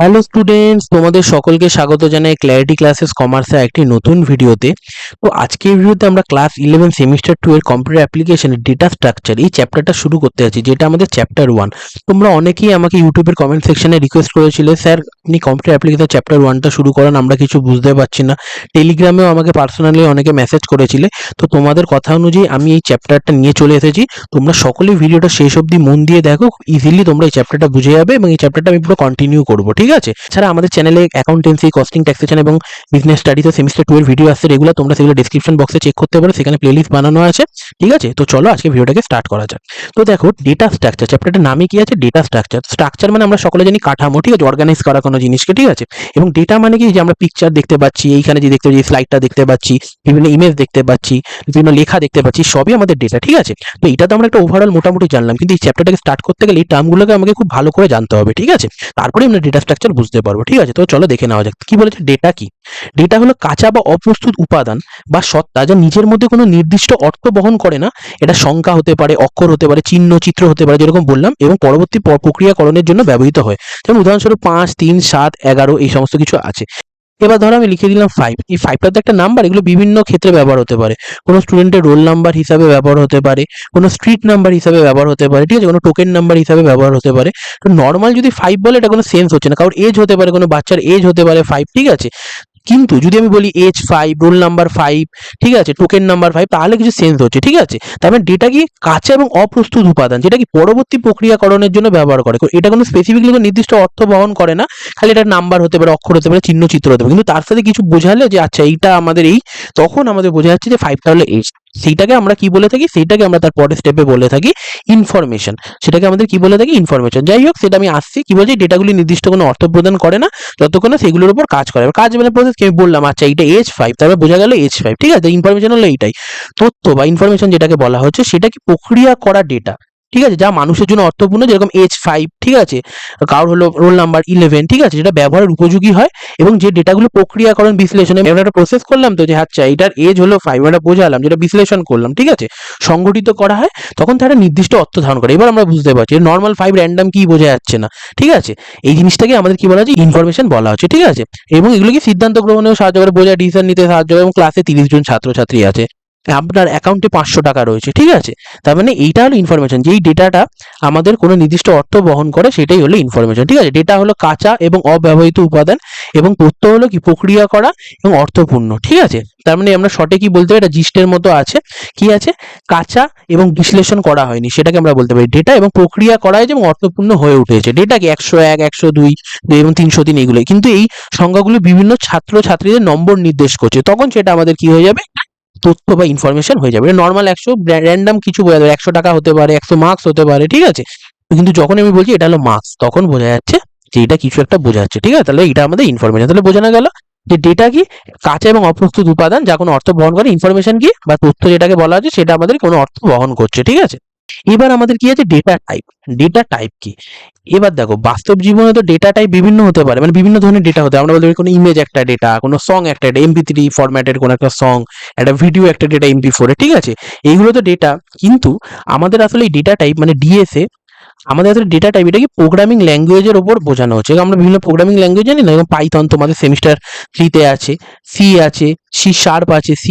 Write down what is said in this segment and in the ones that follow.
Hello students, তোমাদের সকলকে স্বাগত জানাই ক্ল্যারিটি ক্লাসেস কমার্সের একটি নতুন ভিডিওতে। তো আজকের ভিডিওতে আমরা ক্লাস 11 সেমিস্টার 2 এর কম্পিউটার অ্যাপ্লিকেশনের ডেটা স্ট্রাকচার এই চ্যাপ্টারটা শুরু করতে যাচ্ছি, যেটা আমাদের চ্যাপ্টার 1। তোমরা অনেকেই আমাকে ইউটিউবের কমেন্ট সেকশনে রিকোয়েস্ট করেছিলে, স্যার আপনি কম্পিউটার অ্যাপ্লিকেশন চ্যাপ্টার 1টা শুরু করেন, আমরা কিছু বুঝতে পারছি না। টেলিগ্রামেও আমাকে পার্সোনালি অনেকে মেসেজ করেছিলে। তো তোমাদের কথা অনুযায়ী আমি এই চ্যাপ্টারটা নিয়ে চলে এসেছি। তোমরা সকলেই ভিডিওটা শেষ অবধি মন দিয়ে দেখো, ইজিলি তোমরা এই চ্যাপ্টারটা বুঝে যাবে এবং এই চ্যাপ্টারটা আমি পুরো কন্টিনিউ করবো, ঠিক আছে? ছাড়া আমাদের চ্যানেলে অ্যাকাউন্টেন্সি, কস্টিং, ট্যাক্সেশন এবং বিজনেস স্টাডিজ ও সেমিস্টার 2 এর ভিডিও আসছে রেগুলার, তোমরা সেগুলো ডেসক্রিপশন বক্সে চেক করতে পারো, সেখানে প্লেলিস্ট বানানো আছে, ঠিক আছে? তো চলো আজকে ভিডিওটাকে স্টার্ট করা যাক। তো দেখো, ডেটা স্ট্রাকচার চ্যাপ্টারটার নামে কি আছে? Data structure. স্ট্রাকচার মানে আমরা সকলে জানি কাঠামো, ঠিক আছে? অর্গানাইজ করা কোনো জিনিসকে, ঠিক আছে? এবং ডেটা মানে কি, যে আমরা পিকচার দেখতে পাচ্ছি, এইখানে যে দেখতে পাচ্ছি স্লাইডটা দেখতে পাচ্ছি, বিভিন্ন ইমেজ দেখতে পাচ্ছি, বিভিন্ন লেখা দেখতে পাচ্ছি, সবই আমাদের ডেটা, ঠিক আছে? তো এটা তো আমরা একটা ওভারঅল মোটামুটি জানলাম, কিন্তু এই চ্যাপ্টারটাকে স্টার্ট করতে গেলে এই টার্মগুলোকে আমাকে খুব ভালো করে জানতে হবে, ঠিক আছে? তারপরে আমরা ডেটা স্ট্রাকচার বুঝতে পারবো, ঠিক আছে? তো চলো দেখে নেওয়া যাক কি বলেছে। ডেটা কি? ডেটা হলো কাঁচা বা অপ্রস্তুত উপাদান বা সত্তা, যা নিজের মধ্যে কোনো নির্দিষ্ট অর্থ বহন করে না। এটা সংখ্যা হতে পারে, অক্ষর হতে পারে, চিহ্ন, চিত্র হতে পারে, যেরকম বললাম, এবং পরবর্তী প্রক্রিয়াকরণের জন্য ব্যবহৃত হয়। যেমন উদাহরণস্বরূপ 5, 3, 7, 11 এই সমস্ত কিছু আছে। এবার ধরো আমি লিখে দিলাম 5। এই 5টা তো একটা নাম্বার, এগুলো বিভিন্ন ক্ষেত্রে ব্যবহার হতে পারে। কোনো স্টুডেন্টের রোল নাম্বার হিসাবে ব্যবহার হতে পারে, কোনো স্ট্রিট নাম্বার হিসাবে ব্যবহার হতে পারে, ঠিক আছে? কোনো টোকেন নাম্বার হিসাবে ব্যবহার হতে পারে। তো নর্মাল যদি 5 বলে, এটা কোনো সেন্স হচ্ছে না, কারণ এজ হতে পারে, কোনো বাচ্চার এজ হতে পারে 5, ঠিক আছে? কিন্তু যদি আমি বলি এজ 5, রোল নাম্বার 5, ঠিক আছে, টোকেন নাম্বার 5, তাহলে কিছু সেন্স হচ্ছে, ঠিক আছে? তার মানে ডেটা কি? কাঁচা এবং অপ্রস্তুত উপাদান, যেটা কি পরবর্তী প্রক্রিয়াকরণের জন্য ব্যবহার করে। এটা কোনো স্পেসিফিকলি কোনো নির্দিষ্ট অর্থ বহন করে না, খালি এটা নাম্বার হতে পারে, অক্ষর হতে পারে, চিহ্ন, চিত্র হতে পারে, কিন্তু তার সাথে কিছু বোঝালে যে আচ্ছা এইটা আমাদের এই, তখন আমাদের বোঝা যাচ্ছে যে 5টা হলো এজ। সেইটাকে আমরা কি বলে থাকি? সেইটাকে আমরা তার পরের স্টেপে বলে থাকি ইনফরমেশন। সেটাকে আমাদের কি বলে থাকি? ইনফরমেশন। যাই হোক, সেটা আমি আসছি। কি বলছি? ডেটাগুলি নির্দিষ্ট কোনো অর্থ প্রদান করে না যতক্ষণ না সেগুলোর উপর কাজ করে। কাজ মানে প্রসেস কি আমি বললাম, আচ্ছা এইটা এজ 5, তারপরে বোঝা গেল এজ 5, ঠিক আছে? ইনফরমেশন হলো এইটাই। তথ্য বা ইনফরমেশন যেটাকে বলা হচ্ছে, সেটা কি প্রক্রিয়া করা ডেটা, ঠিক আছে, যা মানুষের জন্য অর্থপূর্ণ, যেরকম এজ 5, ঠিক আছে, কারোর হলো রোল নাম্বার 11, ঠিক আছে, যেটা ব্যবহারের উপযোগী হয় এবং যে ডেটাগুলো প্রক্রিয়াকরণ বিশ্লেষণে আমরা একটা প্রসেস করলাম, তো যে আচ্ছা এটার এজ হলো 5, আমরা বোঝালাম, যেটা বিশ্লেষণ করলাম, ঠিক আছে, সংগঠিত করা হয়, তখন তারা নির্দিষ্ট অর্থ ধারণ করে। এবার আমরা বুঝতে পারছি নর্মাল 5 র্যান্ডম কি বোঝা যাচ্ছে না, ঠিক আছে? এই জিনিসটাকে আমাদের কি বলা হচ্ছে? ইনফরমেশন বলা হচ্ছে, ঠিক আছে? এবং এগুলো কি সিদ্ধান্ত গ্রহণেও সাহায্য করে, বোঝা, ডিসিশন নিতে সাহায্য করে। এবং ক্লাসে 30 জন ছাত্রছাত্রী আছে, আপনার অ্যাকাউন্টে 500 টাকা রয়েছে, ঠিক আছে? তার মানে এইটা হলো ইনফরমেশন, যেই ডেটাটা আমাদের কোনো নির্দিষ্ট অর্থ বহন করে, সেটাই হলো ইনফরমেশন, ঠিক আছে? ডেটা হলো কাঁচা এবং অব্যবহৃত উপাদান, এবং তথ্য হলো কি প্রক্রিয়া করা এবং অর্থপূর্ণ, ঠিক আছে? তার মানে আমরা শর্টে কি বলতে পারি? এটা জিস্টের মতো আছে, কি আছে? কাঁচা এবং বিশ্লেষণ করা হয়নি, সেটাকে আমরা বলতে পারি ডেটা, এবং প্রক্রিয়া করা হয়েছে এবং অর্থপূর্ণ হয়ে উঠেছে। ডেটা কি? 101, 102 এবং 303 এগুলোই, কিন্তু এই সংখ্যাগুলো বিভিন্ন ছাত্র ছাত্রীদের নম্বর নির্দেশ করছে, তখন সেটা আমাদের কি হয়ে যাবে? তথ্য বা ইনফরমেশন হয়ে যাবে। নর্মাল 100 র্যান্ডম কিছু বোঝা যাবে, 100 টাকা হতে পারে, 100 মার্কস হতে পারে, ঠিক আছে? কিন্তু যখন আমি বলছি এটা হলো মার্কস, তখন বোঝা যাচ্ছে যে এটা কিছু একটা বোঝাচ্ছে, ঠিক আছে? তাহলে এটা আমাদের ইনফরমেশন। তাহলে বোঝানো গেল যে ডেটা কি? কাঁচা এবং অপ্রস্তুত উপাদান, যা কোনো অর্থ বহন করে। ইনফরমেশন কি? বা তথ্য যেটাকে বলা হচ্ছে, সেটা আমাদের কোনো অর্থ বহন করছে, ঠিক আছে? এবার আমাদের কি আছে? Data type. ডেটা টাইপ কি? এবার দেখো, বাস্তব জীবনে তো ডেটা টাইপ বিভিন্ন হতে পারে, মানে বিভিন্ন ধরনের ডেটা হতে পারে। আমরা বলতে পারি কোনো ইমেজ একটা ডেটা, কোনো সং একটা ডেটা, MP3 ফরম্যাটের কোনো একটা সং, একটা ভিডিও একটা ডেটা MP4 এ, ঠিক আছে? এইগুলো তো ডেটা। কিন্তু আমাদের আসলে এই ডেটা টাইপ মানে ডিএসএ, আমাদের আসলে ডেটা টাইপ, এটা কি প্রোগ্রামিং ল্যাঙ্গুয়েজের ওপর বোঝানো হচ্ছে। আমরা বিভিন্ন প্রোগ্রামিং ল্যাঙ্গুয়েজ জানি না, যেমন পাইথন তোমাদের সেমিস্টার 3-তে আছে, সি আছে, C# আছে, C++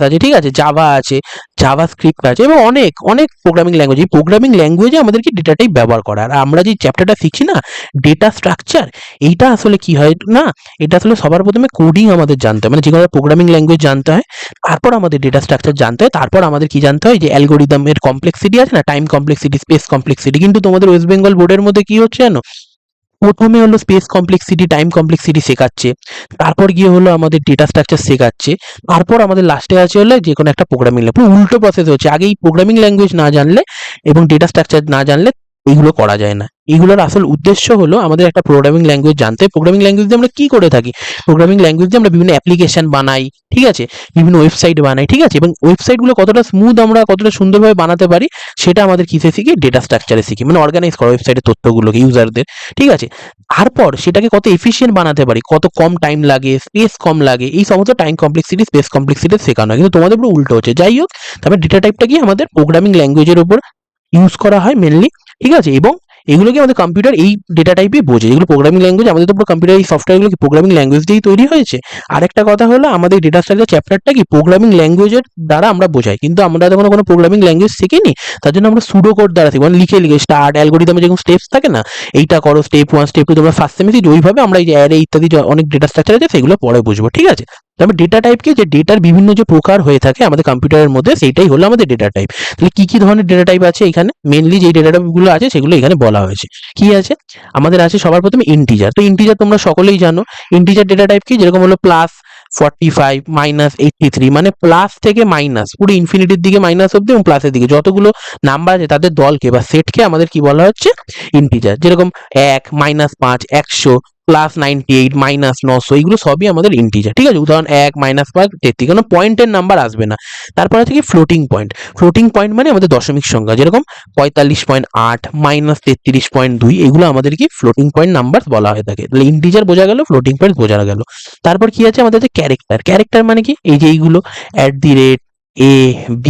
আছে, ঠিক আছে, জাভা আছে, জাভা স্ক্রিপ্ট আছে, এবং অনেক অনেক প্রোগ্রামিং ল্যাঙ্গুয়েজ। এই প্রোগ্রামিং ল্যাঙ্গুয়েজে আমাদেরকে ডেটা টাইপ ব্যবহার করা। আর আমরা যে চ্যাপ্টারটা শিখছি না, ডেটা স্ট্রাকচার, এইটা আসলে কি হয় না, এটা আসলে সবার প্রথমে কোডিং আমাদের জানতে হয়, মানে যে কোনো প্রোগ্রামিং ল্যাঙ্গুয়েজ জানতে হয়, তারপর আমাদের ডেটা স্ট্রাকচার জানতে হয়, তারপর আমাদের কি জানতে হয়? যে অ্যালগোরিদমের কমপ্লেক্সিটি আছে না, টাইম কমপ্লেক্সিটি, স্পেস কমপ্লেক্সিটি। কিন্তু তোমাদের ওয়েস্ট বেঙ্গল বোর্ডের মধ্যে কি হচ্ছে জানো? প্রথমে হলো স্পেস কমপ্লেক্সিটি, টাইম কমপ্লেক্সিটি শেখাচ্ছে, তারপর গিয়ে হলো আমাদের ডেটা স্ট্রাকচার শেখাচ্ছে, তারপর আমাদের লাস্টে আছে হলো যে কোনো একটা প্রোগ্রামিং ল্যাঙ্গুয়েজ। পুরো উল্টো প্রসেস হচ্ছে, আগে এই প্রোগ্রামিং ল্যাঙ্গুয়েজ না জানলে এবং ডেটা স্ট্রাকচার না জানলে এইগুলো করা যায় না। এইগুলোর আসল উদ্দেশ্য হলো আমাদের একটা প্রোগ্রামিং ল্যাঙ্গুয়েজ জানতে। প্রোগ্রামিং ল্যাঙ্গুয়েজ দিয়ে আমরা কি করে থাকি? প্রোগ্রামিং ল্যাঙ্গুয়েজ দিয়ে আমরা বিভিন্ন অ্যাপ্লিকেশন বানাই, ঠিক আছে, বিভিন্ন ওয়েবসাইট বানাই, ঠিক আছে, এবং ওয়েবসাইটগুলো কতটা স্মুথ, আমরা কতটা সুন্দরভাবে বানাতে পারি, সেটা আমাদের কিসে শিখি? ডেটা স্ট্রাকচারে শিখি, মানে অর্গানাইজ করা ওয়েবসাইটের তথ্যগুলোকে, ইউজারদের, ঠিক আছে? তারপর সেটাকে কত এফিশিয়েন্ট বানাতে পারি, কত কম টাইম লাগে, স্পেস কম লাগে, এই সমস্ত টাইম কমপ্লেক্সিটি, স্পেস কমপ্লেক্সিটি শেখানো হয়। কিন্তু তোমাদের পুরো উল্টো হচ্ছে। যাই হোক, তারপরে ডেটা টাইপটা কি? আমাদের প্রোগ্রামিং ল্যাঙ্গুয়েজের উপর ইউজ করা হয় মেনলি, ঠিক আছে? এবং এগুলোকে আমাদের কম্পিউটার এই ডেটা টাইপে বোঝে, যেগুলো প্রোগ্রামিং ল্যাঙ্গুয়েজ, আমাদের তো পুরো কম্পিউটার এই সফটওয়্যারগুলো কি প্রোগ্রামিং ল্যাঙ্গুয়েজ দিয়েই তৈরি হয়েছে। আরেকটা কথা হলো আমাদের ডেটা স্ট্রাকচার চ্যাপ্টারটা কি প্রোগ্রামিং ল্যাঙ্গুয়েজের দ্বারা আমরা বোঝাই, কিন্তু আমরা যখন কোনো প্রোগ্রামিং ল্যাঙ্গুয়েজ শিখিনি তার জন্য আমরা সুডো কোড দ্বারা শিখি, মানে লিখে লিখে স্টার্ট অ্যালগোরিদমে যেরকম স্টেপস থাকে না, এইটা করো স্টেপ 1 স্টেপ 2 তোমরা ফার্স্ট সেমিস্টারে ওইভাবে আমরা এই যে অ্যারে ইত্যাদি অনেক ডেটা স্ট্রাকচার আছে সেগুলো পরে বুঝবো, ঠিক আছে। তবে ডেটা টাইপকে যে ডেটার বিভিন্ন যে প্রকার হয়ে থাকে আমাদের কম্পিউটারের মধ্যে সেইটাই হলো আমাদের ডেটা টাইপ। তাহলে কি কি ধরনের ডেটা টাইপ আছে এখানে, মেনলি যে ডেটা টাইপগুলো আছে সেগুলো এখানে বলা হয়েছে। কি আছে আমাদের আছে সবার প্রথমে ইন্টিজার। তো ইন্টিজার তোমরা সকলেই জানো, ইন্টিজার ডেটা টাইপ কি, যেরকম হলো প্লাস 45 -83, মানে প্লাস থেকে মাইনাস পুরো ইনফিনিটির দিকে মাইনাস অব্দি এবং প্লাসের দিকে যতগুলো নাম্বার আছে তাদের দলকে বা সেটকে আমাদের কি বলা হচ্ছে, ইন্টিজার। যেরকম 1 -5 100 +98 -900 এইগুলো সবই আমাদের ইন্টিজার, ঠিক আছে। উদাহরণ 1 -5 33, কোনো পয়েন্টের নাম্বার আসবে না। তারপরে আছে কি ফ্লোটিং পয়েন্ট। ফ্লোটিং পয়েন্ট মানে আমাদের দশমিক সংখ্যা, যেরকম 45.8 -33.2 এগুলো আমাদের কি ফ্লোটিং পয়েন্ট নাম্বার বলা হয়ে থাকে। তাহলে ইন্টিজার বোঝা গেল, ফ্লোটিং পয়েন্ট বোঝা গেল। তারপর কি আছে আমাদের ক্যারেক্টার। ক্যারেক্টার মানে কি, এই যে এইগুলো @ A B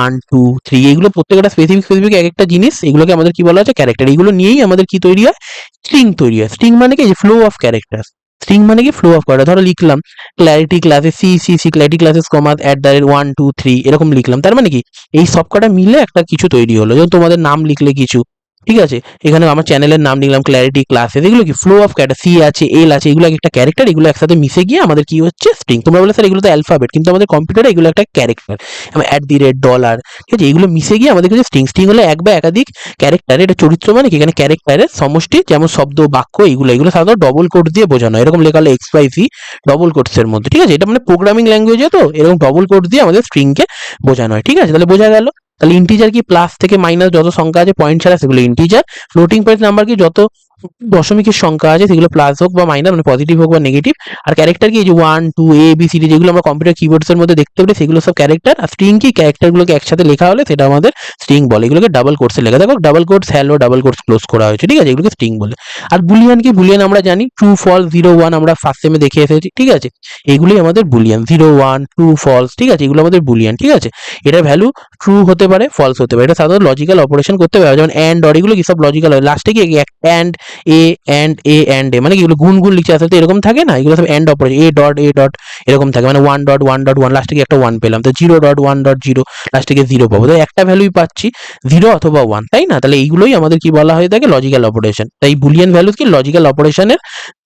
1 2 3 এইগুলো প্রত্যেকটা স্পেসিফিক এক একটা জিনিস, এগুলোকে আমাদের কি বলা হচ্ছে, ক্যারেক্টার। এইগুলো নিয়েই আমাদের কি তৈরি হয়, স্ট্রিং তৈরি হয়। স্ট্রিং মানে কি, ফ্লো অফ ক্যারেক্টার। স্ট্রিং মানে কি ফ্লো অফ ক্যারেক্টার। ধরো লিখলাম clarity classes C clarity classes commas @1 2 3 এরকম লিখলাম, তার মানে কি এই সব কটা মিলে একটা কিছু তৈরি হলো। যেমন তোমাদের নাম লিখলে কিছু, ঠিক আছে, এখানে আমার চ্যানেলের নাম লিখলাম ক্ল্যারিটি ক্লাসেস, এগুলো কি ফ্লো অফ ক্যারেক্টার, সি আছে এল আছে, এগুলো একটা ক্যারেক্টার, এগুলো একসাথে মিশে গিয়ে আমাদের কি হচ্ছে, স্ট্রিং। তোমরা বলে স্যার এগুলো তো অ্যালফাবেট, কিন্তু আমাদের কম্পিউটারে এগুলো একটা ক্যারেক্টার, $, ঠিক আছে, এগুলো মিশে গিয়ে আমাদের কাছে স্ট্রিং। স্ট্রিং হলো এক বা একাধিক ক্যারেক্টার, এটা চরিত্র মানে কি, এখানে ক্যারেক্টারের সমষ্টি, যেমন শব্দ বাক্য এগুলো সাধারণত ডবল কোড দিয়ে বোঝানো হয়। এরকম লেখা হলো XYZ ডবল কোটসের মধ্যে, ঠিক আছে, এটা মানে প্রোগ্রামিং ল্যাঙ্গুয়েজে তো এরকম ডবল কোড দিয়ে আমাদের স্ট্রিংকে বোঝানো হয়, ঠিক আছে। তাহলে বোঝা গেল। তাহলে ইন্টিজার কি, প্লাস থেকে মাইনাস যত সংখ্যা আছে পয়েন্ট ছাড়া সেগুলো ইন্টিজার। ফ্লোটিং পয়েন্ট নাম্বার কি, যত দশমিকের সংখ্যা আছে সেগুলো প্লাস হোক বা মাইনাস, মানে পজিটিভ হোক বা নেগেটিভ। আর ক্যারেক্টার কি, এই যে 1 2 ABCD যেগুলো আমরা কম্পিউটার কিবোর্ডস এর মধ্যে দেখতে পাই সেগুলো সব ক্যারেক্টার। আর স্ট্রিং কি, ক্যারেক্টারগুলোকে একসাথে লেখা হলে সেটা আমাদের স্ট্রিং বলে। এগুলোকে ডাবল কোটসে লেখা, দেখো double quotes hello double quotes close করা হয়েছে, ঠিক আছে, এগুলোকে স্ট্রিং বলে। আর বুলিয়ান কি, বুলিয়ান আমরা জানি ট্রু ফলস 0 1 আমরা ফার্স্ট সেমে দেখে এসেছি, ঠিক আছে, এগুলোই আমাদের বুলিয়ান 0 1 ট্রু ফলস, ঠিক আছে, এগুলো আমাদের বুলিয়ান, ঠিক আছে। এটা ভ্যালু ট্রু হতে পারে ফলস হতে পারে, এটা সাধারণত লজিক্যাল অপারেশন করতে পারে, যেমন অ্যান্ড অর, এগুলো কি সব লজিক্যাল হয়। লাস্টে কি অ্যান্ড এ মানে কি, এগুলো গুণ গুণ লিখছে আসলে এরকম থাকে না, এগুলো সব এন্ড অপারেশন, এ ডট এরকম থাকে, মানে 1.1.1 লাস্টে কি একটা 1 পেলাম, তো 0.1.0 লাস্টে গিয়ে 0 পাবো, তো একটা ভ্যালুই পাচ্ছি 0 অথবা 1, তাই না। তাহলে এইগুলোই আমাদের কি বলা হয়ে থাকে, লজিক্যাল অপারেশন। তাই বুলিয়ান ভ্যালু কি লজিক্যাল অপারেশনের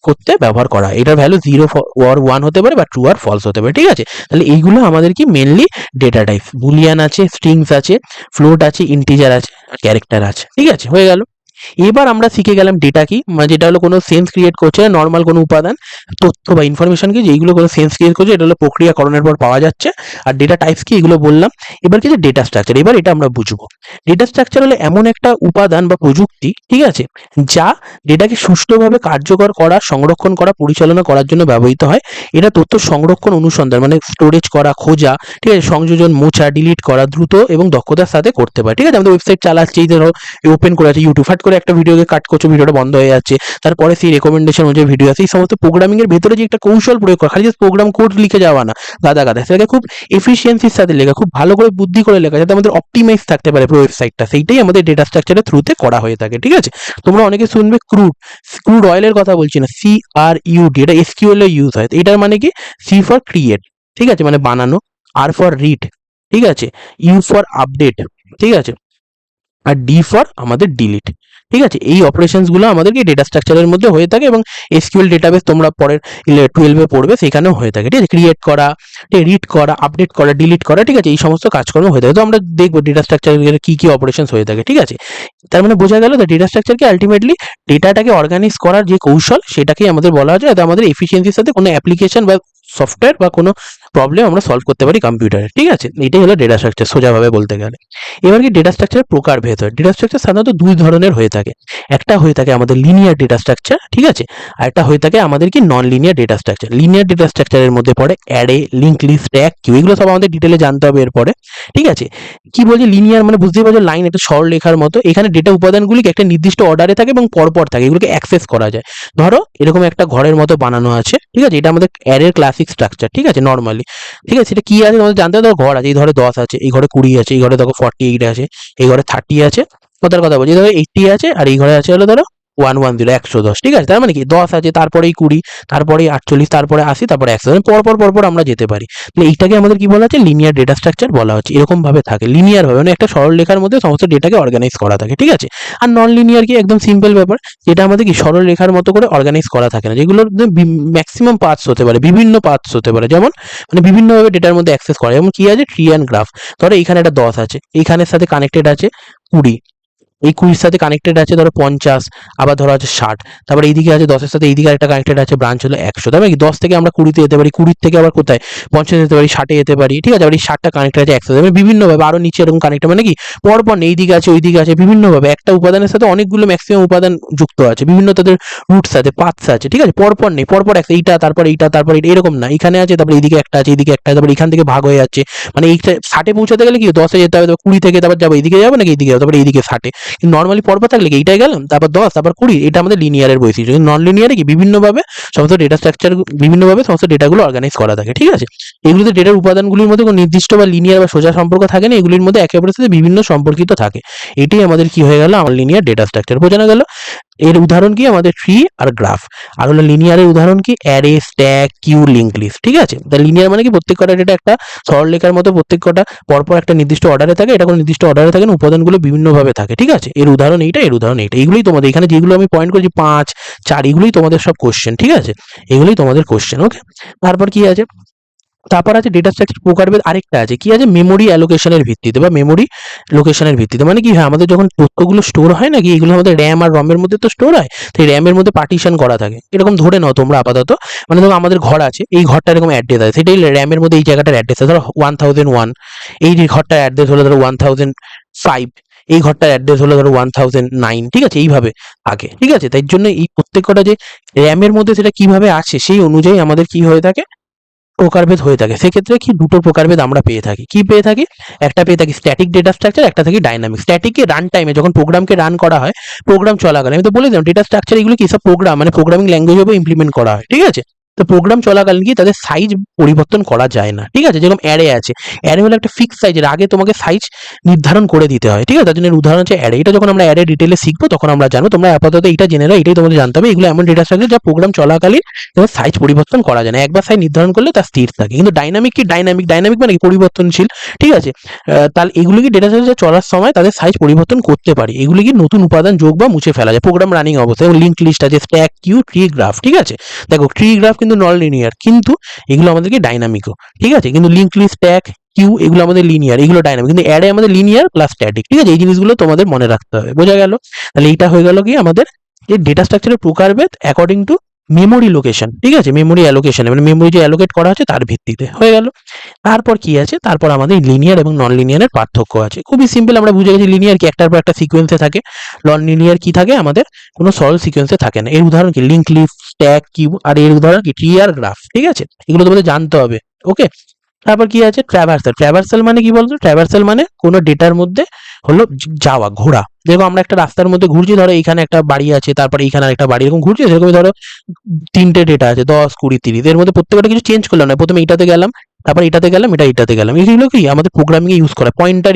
করতে ব্যবহার করা হয়। এটার ভ্যালু 0 or 1 হতে পারে বা ট্রু আর ফলস হতে পারে, ঠিক আছে। তাহলে এইগুলো আমাদের কি মেনলি ডেটা টাইপ, বুলিয়ান আছে, স্ট্রিংস আছে, ফ্লোট আছে, ইন্টিজার আছে, ক্যারেক্টার আছে, ঠিক আছে, হয়ে গেল। এবার আমরা শিখে গেলাম ডেটা কি, মানে যেটা হলো কোনো সেন্স ক্রিয়েট করছে না, নর্মাল কোনো উপাদান তথ্য বা ইনফরমেশন কি যেগুলো কোনো সেন্স ক্রিয়েট করছে, এটা হলো প্রক্রিয়াকরণের পর পাওয়া যাচ্ছে। আর ডেটা টাইপস কি, এগুলো বললাম। এবার কি যে ডেটা স্ট্রাকচার, এবার এটা আমরা বুঝবো। ডেটা স্ট্রাকচার হলো এমন একটা উপাদান বা প্রযুক্তি, ঠিক আছে, যা ডেটাকে সুষ্ঠুভাবে কার্যকর করা, সংরক্ষণ করা, পরিচালনা করার জন্য ব্যবহৃত হয়। এটা তথ্য সংরক্ষণ, অনুসন্ধান মানে স্টোরেজ করা, খোঁজা, ঠিক আছে, সংযোজন, মোছা, ডিলিট করা দ্রুত এবং দক্ষতার সাথে করতে পারে, ঠিক আছে। আমাদের ওয়েবসাইট চালাচ্ছি, ধরো ওপেন করে আছে ইউটিউব, ফাট করে একটা ভিডিওকে কাট করছো, ভিডিওটা বন্ধ হয়ে যাচ্ছে, তারপরে সেই রেকমেন্ডেশন অনুযায়ী ভিডিও আছে, এই সমস্ত প্রোগ্রামিং এর ভেতরে যে একটা কৌশল প্রয়োগ করা, খালি জাস্ট প্রোগ্রাম কোড লিখে যাওয়া না গাদা গাদা, সেটাকে খুব এফিসিয়েন্সির সাথে লেখা, খুব ভালো করে বুদ্ধি করে লেখা, যাতে আমাদের অপটিমাইজ থাকতে পারে পুরো ওয়েবসাইটটা, সেইটাই আমাদের ডেটা স্ট্রাকচারের থ্রুতে করা হয়ে থাকে, ঠিক আছে। তোমরা অনেকে শুনবে ক্রুড অয়েলের কথা বলছি না, CRUD, এটা SQL এ ইউজ হয়। এটার মানে কি, সি ফর ক্রিয়েট, ঠিক আছে, মানে বানানো, আর ফর রিড, ঠিক আছে, ইউ ফর আপডেট, ঠিক আছে, আর ডি ফর আমাদের ডিলিট, ঠিক আছে। এই অপারেশনস গুলো আমাদেরকে ডেটা স্ট্রাকচারের মধ্যে হয়ে থাকে এবং এসকিউএল ডেটাবেস তোমরা পরের 12 পড়বে, সেখানেও হয়ে থাকে, ঠিক আছে। ক্রিয়েট করা, রিড করা, আপডেট করা, ডিলিট করা, ঠিক আছে, এই সমস্ত কাজকর্ম হয়ে থাকে। তো আমরা দেখবো ডেটা স্ট্রাকচারের কি কি অপারেশনস হয়ে থাকে, ঠিক আছে। তার মানে বোঝা গেল যে ডেটা স্ট্রাকচারকে আলটিমেটলি ডেটাটাকে অর্গানাইজ করার যে কৌশল, সেটাকেই আমাদের বলা হয়, যাতে আমাদের এফিসিয়েন্সির সাথে কোনো অ্যাপ্লিকেশন বা সফটওয়্যার বা কোনো প্রবলেম আমরা সলভ করতে পারি কম্পিউটারে, ঠিক আছে। এটাই হলো ডেটা স্ট্রাকচার সোজাভাবে বলতে গেলে। এবার কি ডেটা স্ট্রাকচারের প্রকারভেদ হয়। ডেটা স্ট্রাকচার সাধারণত দুই ধরনের হয়ে থাকে। একটা হয়ে থাকে আমাদের লিনিয়ার ডেটা স্ট্রাকচার, ঠিক আছে, আর একটা হয়ে থাকে আমাদের কি non linear data structure. Linear data স্ট্রাকচারের মধ্যে পড়ে array, link list, stack, queue, এগুলো সব আমাদের ডিটেলে জানতে হবে এরপরে, ঠিক আছে। কি বলছি লিনিয়ার মানে বুঝতেই পারছো, লাইন একটা সরলরেখার মতো, এখানে ডেটা উপাদানগুলি একটা নির্দিষ্ট অর্ডারে থাকে এবং পরপর থাকে, এগুলোকে অ্যাক্সেস করা যায়। ধরো এরকম একটা ঘরের মতো বানানো আছে, ঠিক আছে, এটা আমাদের অ্যারের ক্লাসিক স্ট্রাকচার, ঠিক আছে, নর্মালি, ঠিক আছে। সেটা কি আছে তোমাদের জানতে হবে, ধরো ঘর আছে, এই ঘরে 10 আছে, এই ঘরে 20 আছে, এই ঘরে দেখো 48 আছে, এই ঘরে 30 আছে, কথার কথা বলছি, ধরো 80 আছে আর এই ঘরে আছে হলো ধরো 110 110, ঠিক আছে? তার মানে কি 10 আছে, তারপরেই 20, তারপরেই 48, তারপরে 80, তারপরে 100, পর পর আমরা যেতে পারি। তাহলে এইটাকে আমাদের কি বলা হচ্ছে? লিনিয়ার ডেটা স্ট্রাকচার বলা হচ্ছে। এরকম ভাবে থাকে, লিনিয়ার ভাবে, মানে একটা সরল রেখার মধ্যে সমস্ত ডেটাকে অর্গানাইজ করা থাকে, ঠিক আছে? আর নন লিনিয়ার কি একদম সিম্পল ব্যাপার, যেটা আমাদের কি সরল রেখার মতো করে অর্গানাইজ করা থাকে না, যেগুলোর ম্যাক্সিমাম পার্টস হতে পারে, বিভিন্ন পার্টস হতে পারে, যেমন মানে বিভিন্নভাবে ডেটার মধ্যে অ্যাক্সেস করা, যেমন কি আছে ট্রি অ্যান্ড গ্রাফ। ধরো এখানে একটা 10 আছে, এইখানের সাথে কানেক্টেড আছে 20, এই 20 সাথে কানেক্টেড আছে ধরো 50, আবার ধরো আছে 60, তারপর এইদিকে আছে 10 সাথে এইদিকে একটা কানেক্টেড আছে ব্রাঞ্চ হলো 100। তার মানে কি 10 থেকে আমরা 20 যেতে পারি, 20 থেকে আবার কোথায় 50 যেতে পারি, 60 যেতে পারি, ঠিক আছে? আবার এই 60টা কানেক্টেড আছে 100, মানে বিভিন্নভাবে আরো নিচে এরকম কানেক্টেড, মানে কি পরপর নেই, এইদিকে আছে ওইদিকে আছে, বিভিন্নভাবে একটা উপাদানের সাথে অনেকগুলো ম্যাক্সিমাম উপাদান যুক্ত আছে, বিভিন্ন তাদের রুটস আছে, পাথস আছে, ঠিক আছে? পরপর নেই, পরপর একটা এইটা তারপর এইটা তারপর এইটা, এরকম না, এখানে আছে তারপর এইদিকে একটা আছে, এইদিকে একটা আছে, তারপর এখান থেকে ভাগ হয়ে যাচ্ছে, মানে এইটা 60 পৌঁছাতে গেলে কি 10 যেতে হবে, তারপর 20 থেকে তারপর যাবো এইদিকে, যাবো নাকি এইদিকে, তারপর এইদিকে 60। নর্মালি পরপর থাকলে কি এইটাই গেলাম, তারপর 10, তারপর 20, এটা আমাদের লিনিয়ারের বৈশিষ্ট্য। কিন্তু নন লিনিয়ারে কি বিভিন্নভাবে সমস্ত ডেটা স্ট্রাকচার, বিভিন্নভাবে সমস্ত ডেটাগুলো অর্গানাইজ করা থাকে, ঠিক আছে? এগুলোতে ডেটার উপাদানগুলির মধ্যে কোনো নির্দিষ্ট বা লিনিয়ার বা সোজা সম্পর্ক থাকে না, এগুলির মধ্যে একে অপরের সাথে বিভিন্ন সম্পর্কিত থাকে। এটাই আমাদের কি হয়ে গেল, আমার লিনিয়ার ডেটা স্ট্রাকচার। বোঝানো গেল? এর উদাহরণ কি আমাদের ট্রি আর গ্রাফ। আর হলো লিনিয়ারের উদাহরণ কি array, stack, queue, link list, ঠিক আছে? তা লিনিয়ার মানে কি প্রত্যেক কটা ডেটা একটা সরলরেখার মতো প্রত্যেক কটা পরপর একটা নির্দিষ্ট অর্ডারে থাকে, এটা কোনো নির্দিষ্ট অর্ডারে থাকে না, উপাদানগুলো বিভিন্নভাবে থাকে, ঠিক আছে? এর উদাহরণ এইটা, এর উদাহরণ এইটা, এইগুলোই তোমাদের এখানে যেগুলো আমি পয়েন্ট করেছি 5, 4, এগুলোই তোমাদের সব কোশ্চেন, ঠিক আছে? এগুলোই তোমাদের কোশ্চেন, ওকে? তারপর কি আছে? তারপর আছে ডেটা স্ট্রাকচার প্রকারভেদ, আরেকটা আছে কি আছে মেমোরি অ্যালোকেশনের ভিত্তিতে বা মেমোরি লোকেশনের ভিত্তিতে। মানে কি হয়, আমাদের যখন তথ্যগুলো স্টোর হয় না, কি এগুলো আমাদের র্যাম আর রমের মধ্যে তো স্টোর হয়, তো এই র্যামের মধ্যে পার্টিশন করা থাকে। এরকম ধরে নাও তোমরা আপাতত, মানে ধরো আমাদের ঘর আছে, এই ঘরটা এরকম অ্যাড্রেস আছে, সেটাই র্যামের মধ্যে এই জায়গাটার অ্যাড্রেস আছে ধরো 1001, এই ঘরটার অ্যাড্রেস হলো ধরো 1005, এই ঘরটার অ্যাড্রেস হলো ধরো 1009, ঠিক আছে? এইভাবে থাকে, ঠিক আছে? তাই জন্য এই প্রত্যেক কটা যে র্যামের মধ্যে সেটা কিভাবে আছে সেই অনুযায়ী আমাদের কি হয়ে থাকে, প্রকারভেদ হয়ে থাকে। সেক্ষেত্রে কি দুটো প্রকারভেদ আমরা পেয়ে থাকি। কি পেয়ে থাকি? একটা পেয়ে থাকি স্ট্যাটিক ডেটা স্ট্রাকচার, একটা থাকি ডাইনামিক। স্ট্যাটিকে রান টাইমে যখন প্রোগ্রামকে রান করা হয়, প্রোগ্রাম চলাকালীন, আমি তো বলে দিলাম ডেটা স্ট্রাকচার এগুলো কি সব প্রোগ্রাম মানে প্রোগ্রামিং ল্যাঙ্গুয়েজেও ইমপ্লিমেন্ট করা হয়, ঠিক আছে? তো প্রোগ্রাম চলাকালীন কি তাদের সাইজ পরিবর্তন করা যায় না, ঠিক আছে? যেরকম অ্যারে আছে, অ্যারে হলো একটা ফিক্স সাইজের, আগে তোমাকে সাইজ নির্ধারণ করে দিতে হয়, ঠিক আছে? তার জন্য উদাহরণ হচ্ছে অ্যারে। এটা যখন আমরা অ্যারে ডিটেলে শিখবো তখন আমরা জানবো, তোমরা আপাতত এটা জেনে নাও, এটাই তোমাদের জানতে হবে। এগুলো এমন ডেটা স্ট্রাকচার যা প্রোগ্রাম চলাকালীন এবার সাইজ পরিবর্তন করা যায় না, একবার সাইজ নির্ধারণ করলে তা স্থির থাকে। কিন্তু ডাইনামিক কি, ডাইনামিক মানে কি পরিবর্তনশীল, ঠিক আছে? তাহলে এগুলো কি ডেটা স্ট্রাকচার চলার সময় তাদের সাইজ পরিবর্তন করতে পারি, এগুলি কি নতুন উপাদান যোগ বা মুছে ফেলা যায় প্রোগ্রাম রানিং অবস্থায়। এবং লিঙ্ক লিস্ট আছে, স্ট্যাক, কিউ, ট্রি, গ্রাফ, ঠিক আছে? দেখো ট্রি গ্রাফ কিন্তু নন লিনিয়ার, কিন্তু এগুলো আমাদেরকে ডাইনামিকও, ঠিক আছে? কিন্তু লিঙ্ক লিস্ট, স্ট্যাক, কিউ এগুলো আমাদের লিনিয়ার, এগুলো ডাইনামিক। কিন্তু অ্যারে আমাদের লিনিয়ার প্লাস স্ট্যাটিক, ঠিক আছে? এই জিনিসগুলো তোমাদের মনে রাখতে হবে। বোঝা গেল? তাহলে এইটা হয়ে গেল কি আমাদের যে ডেটা স্ট্রাকচারের প্রকারভেদ অ্যাকর্ডিং টু মেমোরি লোকেশন, ঠিক আছে? মেমোরি অ্যালোকেশন মানে মেমোরি যে অ্যালোকেট করা আছে তার ভিত্তিতে হয়ে গেল। তারপর কি আছে? তারপর আমাদের লিনিয়ার এবং নন লিনিয়ারের পার্থক্য আছে। খুবই সিম্পল, আমরা বুঝে গেছি লিনিয়ার কি একটার পর একটা সিকোয়েন্সে থাকে, নন লিনিয়ার কি থাকে আমাদের কোনো সরল সিকোয়েন্সে থাকে না। এর উদাহরণ কি লিঙ্ক লিস্ট, স্ট্যাক, কিউ, আর এর উদাহরণ কি ট্রি আর গ্রাফ, ঠিক আছে? এগুলো তোমাদের জানতে হবে, ওকে? তারপর কি আছে? ট্র্যাভার্সাল। ট্র্যাভার্সাল মানে কি বলতো? ট্র্যাভার্সাল মানে কোনো ডেটার মধ্যে হলো যাওয়া, ঘোরা। দেখো আমরা একটা রাস্তার মধ্যে ঘুরছি, ধরো এইখানে একটা বাড়ি আছে, তারপরে এইখানে একটা বাড়ি, এরকম ঘুরছি, সেরকমই ধরো 3টে ডেটা আছে 10, 20, 30, এর মধ্যে প্রত্যেকটা কিছু চেঞ্জ করলাম না, প্রথমে এইটাতে গেলাম, তারপর এটাতে গেলাম, এটাতে গেলাম। এগুলো কি আমাদের প্রোগ্রামিং এ ইউজ করা, পয়েন্টার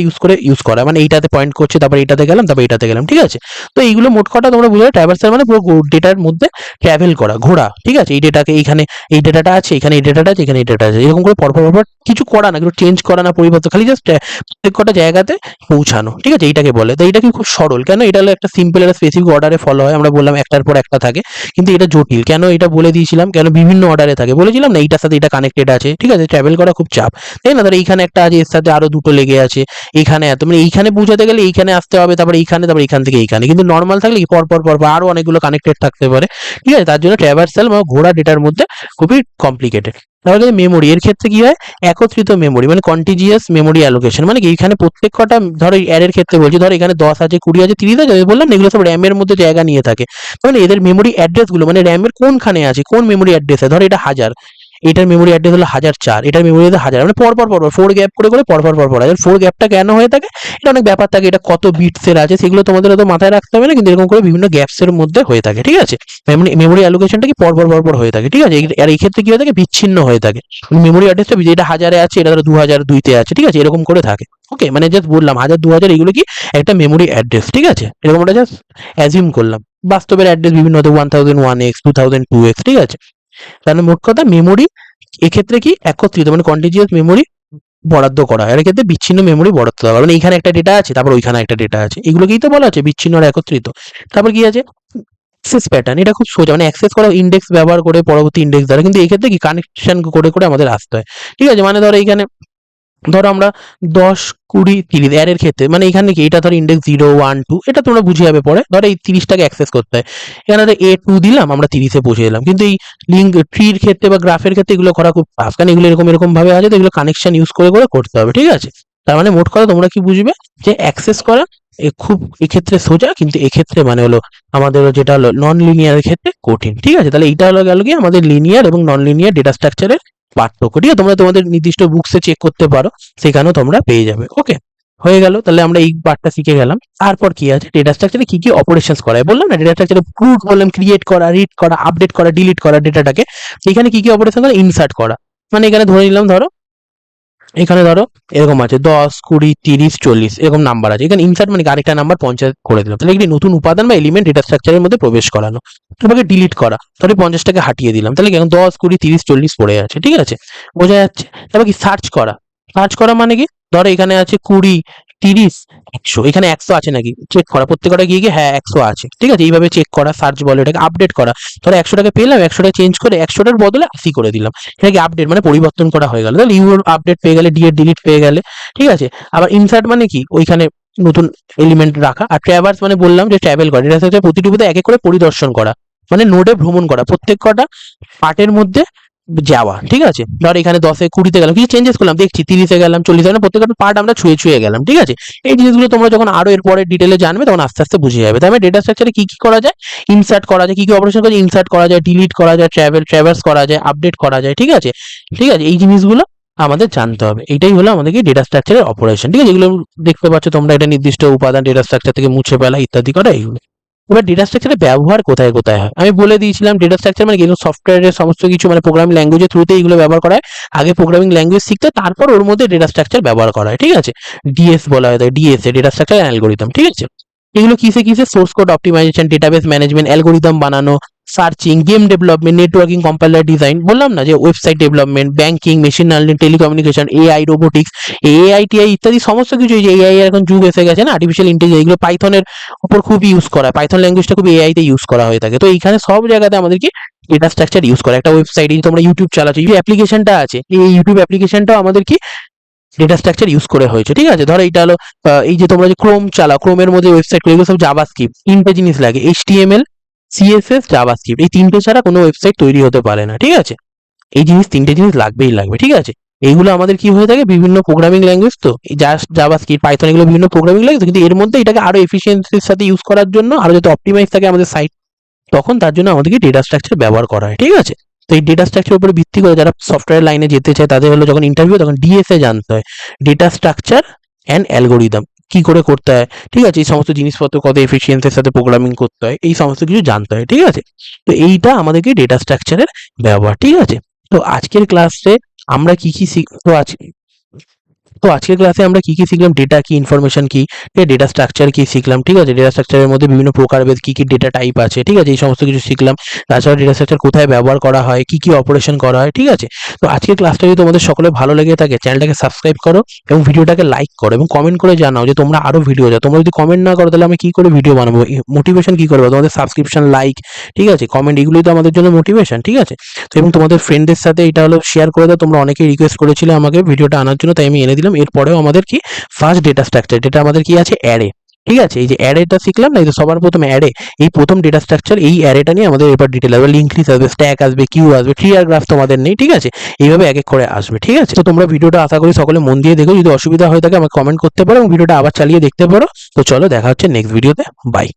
ইউজ করা, মানে এইটাতে পয়েন্ট করছে, তারপর এটাতে গেলাম, তারপর এটাতে গেলাম, ঠিক আছে? তো এইগুলো মোট কথা তোমরা বুঝলে ট্র্যাভার্সাল মানে পুরো ডেটার মধ্যে ট্রাভেল করা, ঘোরা, ঠিক আছে? এই ডেটাকে এইখানে এই ডেটাটা আছে, এখানে এই ডেটাটা আছে, এখানে এই ডেটা আছে, এরকম করে পরপর কিছু করা না, কিছু চেঞ্জ করা না, পরিবর্তন, খালি জাস্ট প্রত্যেক কটা জায়গাতে পৌঁছানো, ঠিক আছে? এইটাকে বলে। তো এটা কি খুব সরল, কেন? এটা হলো একটা সিম্পল, একটা স্পেসিফিক অর্ডারে ফলো হয়, আমরা বললাম একটার পর একটা থাকে, কিন্তু এটা জটিল কেন? এটা বলে দিয়েছিলাম কেন, বিভিন্ন অর্ডারে থাকে বলেছিলাম না, এইটার সাথে এটা কানেক্টেড আছে, ঠিক আছে? ট্রাভেল করা খুব চাপ, তাই না? ধরো এইখানে একটা আছে, এর সাথে আরো দুটো লেগে আছে, এইখানে এত, মানে এইখানে পৌঁছাতে গেলে এইখানে আসতে হবে, তারপর এইখানে, তারপর এইখান থেকে এইখানে। কিন্তু নর্মাল থাকলে কি পর পর আরো অনেকগুলো কানেক্টেড থাকতে পারে, ঠিক আছে? তার জন্য ট্র্যাভার্সাল বা ঘোড়া ডেটার মধ্যে খুবই কমপ্লিকেটেড। তাহলে মেমোরি, এর ক্ষেত্রে কি হয়? একত্রিত মেমোরি মানে কন্টিজিয়াস মেমোরি অ্যালোকেশন, মানে কি এখানে প্রত্যেক কটা, ধরো অ্যারের ক্ষেত্রে বলছি, ধরো এখানে 10 আছে, 20 আছে, 30 আছে, বললাম না, এগুলো সব র্যামের মধ্যে জায়গা নিয়ে থাকে। মানে এদের মেমোরি অ্যাড্রেস গুলো, মানে র্যামের কোনখানে আছে, কোন মেমোরি অ্যাড্রেসে, ধরো এটা 1000, এটার মেমোরি অ্যাড্রেস হলো 1004, এটার মেমোরি হলো 1000, মানে পর 4 গ্যাপ করে পর আছে। 4 গ্যাপটা কেন হয়ে থাকে, এটা অনেক ব্যাপার থাকে, এটা কত বিটসের আছে সেগুলো তোমাদের হয়তো মাথায় রাখতে হবে না, কিন্তু এরকম করে বিভিন্ন গ্যাপসের মধ্যে হয়ে থাকে, ঠিক আছে। মেমোরি অ্যালোকেশনটা কি পর হয়ে থাকে, ঠিক আছে। আর এই ক্ষেত্রে কি হয়ে থাকে, বিচ্ছিন্ন হয়ে থাকে। মেমোরি অ্যাড্রেসটা এটা 1000-এ আছে, এটা ধরো 2002-তে আছে, ঠিক আছে, এরকম করে থাকে। ওকে, মানে জাস্ট বললাম 1000 2000 এগুলো কি একটা মেমোরি অ্যাড্রেস, ঠিক আছে, এরকম একটা জাস্ট অ্যাজিউম করলাম। বাস্তবের অ্যাড্রেস বিভিন্ন হতে 1001x 2002x, ঠিক আছে। তাহলে মোট কথা মেমোরি এক্ষেত্রে কি একত্রিত, মানে কন্টিজিউয়াস মেমোরি বরাদ্দ করা হয়, আর এক্ষেত্রে বিচ্ছিন্ন মেমোরি বরাদ্দ করা হয়, মানে এইখানে একটা ডেটা আছে তারপর ওইখানে একটা ডেটা আছে, এগুলোকেই তো বলা আছে বিচ্ছিন্ন আর একত্রিত। তারপর কি আছে, অ্যাক্সেস প্যাটার্ন, এটা খুব সোজা, মানে অ্যাক্সেস করা ইন্ডেক্স ব্যবহার করে পরবর্তী ইন্ডেক্স দ্বারা, কিন্তু এই ক্ষেত্রে কি কানেকশন করে আমাদের আসতে হয়, ঠিক আছে। মানে ধরো এইখানে ধরো আমরা 10 20 30 অ্যারের ক্ষেত্রে, মানে এখানে কি এটা ধরো ইন্ডেক্স 0 1 2, এটা তোমরা বুঝে যাবে পরে। ধরো এই 30টাকে অ্যাক্সেস করতে হয়, এখানে ধরো A2 দিলাম, আমরা 30-এ পৌঁছে গেলাম। কিন্তু এই লিঙ্ক ট্রির ক্ষেত্রে বা গ্রাফের ক্ষেত্রে এগুলো করা খুব টাফ, কারণ এগুলো এরকম ভাবে আছে, তো এগুলো কানেকশন ইউজ করে করতে হবে, ঠিক আছে। তার মানে মোট কথা তোমরা কি বুঝবে, যে অ্যাক্সেস করা খুব এক্ষেত্রে সোজা, কিন্তু এক্ষেত্রে মানে হলো আমাদের যেটা হলো নন লিনিয়ারের ক্ষেত্রে কঠিন, ঠিক আছে। তাহলে এটা হলো গেল কি আমাদের লিনিয়ার এবং নন লিনিয়ার ডেটা স্ট্রাকচারের পার্থক্য, ঠিক আছে। তোমরা তোমাদের নির্দিষ্ট বুকসে চেক করতে পারো, সেখানেও তোমরা পেয়ে যাবে। ওকে, হয়ে গেল, তাহলে আমরা এই পার্টটা শিখে গেলাম। তারপর কি আছে, ডেটা স্ট্রাকচারে কি কি অপারেশনস করা হয়, বললাম না ডেটা স্ট্রাকচারে ক্রুড বললাম, ক্রিয়েট করা, রিড করা, আপডেট করা, ডিলিট করা ডেটাটাকে। এখানে কি কি অপারেশন করা, ইনসার্ট করা, মানে এখানে ধরে নিলাম ধরো এখানে ধরো এরকম আছে 10 20 30 40 এরকম নাম্বার আছে, এখানে ইনসার্ট মানে আরেকটা নাম্বার 50 করে দিলাম, তাহলে একটি নতুন উপাদান বা এলিমেন্ট ডেটা স্ট্রাকচারের মধ্যে প্রবেশ করানো। তারপরে ডিলিট করা, তাহলে 50টাকে হাটিয়ে দিলাম, তাহলে এখন 10 20 30 40 পড়ে আছে, ঠিক আছে, বোঝা যাচ্ছে। তারপর কি সার্চ করা, সার্চ করা মানে কি, ধরো এখানে আছে 20 30 100, এখানে 100 আছে নাকি চেক করা, প্রত্যেকটা গিয়ে গিয়ে হ্যাঁ 100 আছে, ঠিক আছে, এইভাবে চেক করা সার্চ বলে এটাকে। আপডেট করা, ধরো 100টাকে পেলাম, 100টা চেঞ্জ করে 100টার বদলে 80 করে দিলাম, এটাকে আপডেট মানে পরিবর্তন করা হয়ে গেল, তাহলে ইউর আপডেট পেয়ে গেলে, ডি এর ডিলিট পেয়ে গেলে, ঠিক আছে। আবার ইনসার্ট মানে কি, ওইখানে নতুন এলিমেন্ট রাখা। আর ট্র্যাভার্স মানে বললাম যে ট্রাভেল করা, এটা হচ্ছে প্রতিটি পথে এক এক করে পরিদর্শন করা, মানে নোডে ভ্রমণ করা, প্রত্যেক কটা পার্টের মধ্যে যাওয়া, ঠিক আছে। ধর এখানে 10-এ 20-তে গেলাম, কিছু চেঞ্জেস করলাম, দেখছি 30-এ গেলাম 40-এ গেলাম, প্রত্যেকটা পার্ট আমরা ছুঁয়ে গেলাম, ঠিক আছে। এই জিনিসগুলো তোমরা যখন আরো এরপরে ডিটেলে জানবে তখন আস্তে আস্তে বুঝে যাবে। তার মানে ডেটা স্ট্রাকচারে কি কি করা যায়, ইনসার্ট করা যায়, কি কি অপারেশন করা যায়, ইনসার্ট করা যায়, ডিলিট করা যায়, ট্রাভার্স করা যায়, আপডেট করা যায়, ঠিক আছে, ঠিক আছে। এই জিনিসগুলো আমাদের জানতে হবে, এটাই হলো আমাদেরকে ডেটা স্ট্রাকচারের অপারেশন, ঠিক আছে। এগুলো দেখতে পাচ্ছ তোমরা, এটা নির্দিষ্ট উপাদান ডেটা স্ট্রাকচার থেকে মুছে ফেলা ইত্যাদি করা, এইগুলো। এবার ডেটা স্ট্রাকচারের ব্যবহার কোথায় কোথায় হয়, আমি বলে দিয়েছিলাম ডেটা স্ট্রাকচার মানে কিন্তু সফটওয়্যারের সমস্ত কিছু, মানে প্রোগ্রামিং ল্যাঙ্গুয়েজের থ্রুতে এগুলো ব্যবহার করা হয়। আগে প্রোগ্রামিং ল্যাঙ্গুয়েজ শিখতে, তারপর ওর মধ্যে ডেটা স্ট্রাকচার ব্যবহার করা হয়, ঠিক আছে। ডিএস বলা হয়, DS A data structure algorithm, ঠিক আছে। এগুলো কিসে source code optimization, database management, algorithm বানানো, searching, game development, networking, compiler design, বললাম না যে website development, banking, machine learning, telecommunication, AI, robotics, AI TI ইত্যাদি সমস্ত কিছু, যে এআই এর এখন যুগ এসে গেছে না, আর্টিফিশিয়াল ইন্টেলিজেন্স, এগুলো পাইথনের উপর খুব ইউজ করা হয়, পাইথন ল্যাঙ্গুয়েজটা খুব এআই তে ইউজ করা হয়ে থাকে। তো এইখানে সব জায়গাতে আমাদের কি ডেটা স্ট্রাকচার ইউজ করা। একটা ওয়েবসাইটে তোমরা ইউটিউব চালাচ্ছ, এই অ্যাপ্লিকেশনটা আছে, এই ইউটিউব অ্যাপ্লিকেশনটাও আমাদের কি ডেটা স্ট্রাকচার ইউজ করে হয়েছে, ঠিক আছে। ধরো এইটা হলো এই যে তোমরা যে ক্রোম চালাও, ক্রোমের মধ্যে ওয়েবসাইট, এগুলো সব জাভাস্ক্রিপ্ট, তিনটে জিনিস লাগে, এইচটিএমএল, সিএসএস, জাভাস্ক্রিপ্ট, এই তিনটে ছাড়া কোনো ওয়েবসাইট তৈরি হতে পারে না, ঠিক আছে। এই তিনটে জিনিস লাগবে, ঠিক আছে। এইগুলো আমাদের কি হয়ে থাকে, বিভিন্ন প্রোগ্রামিং ল্যাঙ্গুয়েজ, তো এই জাভাস্ক্রিপ্ট, পাইথন, এগুলো বিভিন্ন প্রোগ্রামিং ল্যাঙ্গুয়েজ, কিন্তু এর মধ্যে এটাকে আরো এফিসিয়েন্সির সাথে ইউজ করার জন্য, আরো যাতে অপটিমাইজ থাকে আমাদের সাইট, তখন তার জন্য আমাদেরকে ডেটা স্ট্রাকচার ব্যবহার করা হয়, ঠিক আছে। তো এই ডেটা স্ট্রাকচার উপরে ভিত্তি করে যারা সফটওয়্যার লাইনে যেতে চায়, তাদের হলো যখন ইন্টারভিউ, তখন ডিএসএ জানতে হয়, ডেটা স্ট্রাকচার অ্যান্ড অ্যালগোরিদম কি করে করতে হয়, ঠিক আছে। এই সমস্ত জিনিসপত্র কত এফিসিয়েন্সির সাথে প্রোগ্রামিং করতে হয়, এই সমস্ত কিছু জানতে হয়, ঠিক আছে। তো এইটা আমাদেরকে ডেটা স্ট্রাকচারের ব্যবহার, ঠিক আছে। তো আজকের ক্লাসে আমরা কি কি আজকের ক্লাসে আমরা কি কি শিখলাম, ডেটা কি, ইনফরমেশন কি, ডেটা স্ট্রাকচার কি শিখলাম, ঠিক আছে। ডেটা স্ট্রাকচারের মধ্যে বিভিন্ন প্রকারভেদ, কি কি ডেটা টাইপ আছে, ঠিক আছে, এই সমস্ত কিছু শিখলাম। তাছাড়া ডেটা স্ট্রাকচার কোথায় ব্যবহার করা হয়, কি কি অপারেশন করা হয়, ঠিক আছে। তো আজকের ক্লাসটা যদি তোমাদের সকলের ভালো লেগে থাকে, চ্যানেলটাকে সাবস্ক্রাইব করো এবং ভিডিওটাকে লাইক করো এবং কমেন্ট করে জানাও যে তোমরা আরো ভিডিও চাও। তোমরা যদি কমেন্ট না করো তাহলে আমি কি করে ভিডিও বানাবো, মোটিভেশন কি করবো, তোমাদের সাবস্ক্রিপশন, লাইক, ঠিক আছে, কমেন্ট, এগুলোই তো আমাদের জন্য মোটিভেশন, ঠিক আছে। তো এবং তোমাদের ফ্রেন্ডদের সাথে এটা হলো শেয়ার করে দাও, তোমরা অনেকেই রিকোয়েস্ট করেছিলে আমাকে ভিডিওটা আনার জন্য, তাই আমি এনে দিলাম। এরপরেও আমাদের কি ফার্স্ট ডেটা স্ট্রাকচার, যেটা আমাদের কি আছে, অ্যারে, ঠিক আছে। এই যে অ্যারেটা শিখলাম না, এই যে সবার প্রথমে অ্যারে, এই প্রথম ডেটা স্ট্রাকচার, এই অ্যারেটা নিয়ে আমাদের এবার ডিটেল আসবে, লিঙ্ক লিস্ট আসবে, স্ট্যাক আসবে, কিউ আসবে, ট্রি আর গ্রাফ তোমাদের নেই, ঠিক আছে। এইভাবে এক এক করে আসবে, ঠিক আছে। তো তোমরা ভিডিওটা আশা করি সকলে মন দিয়ে দেখো, যদি অসুবিধা হয়ে থাকে আমাকে কমেন্ট করতে পারো এবং ভিডিওটা আবার চালিয়ে দেখতে পারো। তো চলো দেখা হচ্ছে নেক্সট ভিডিওতে, বাই।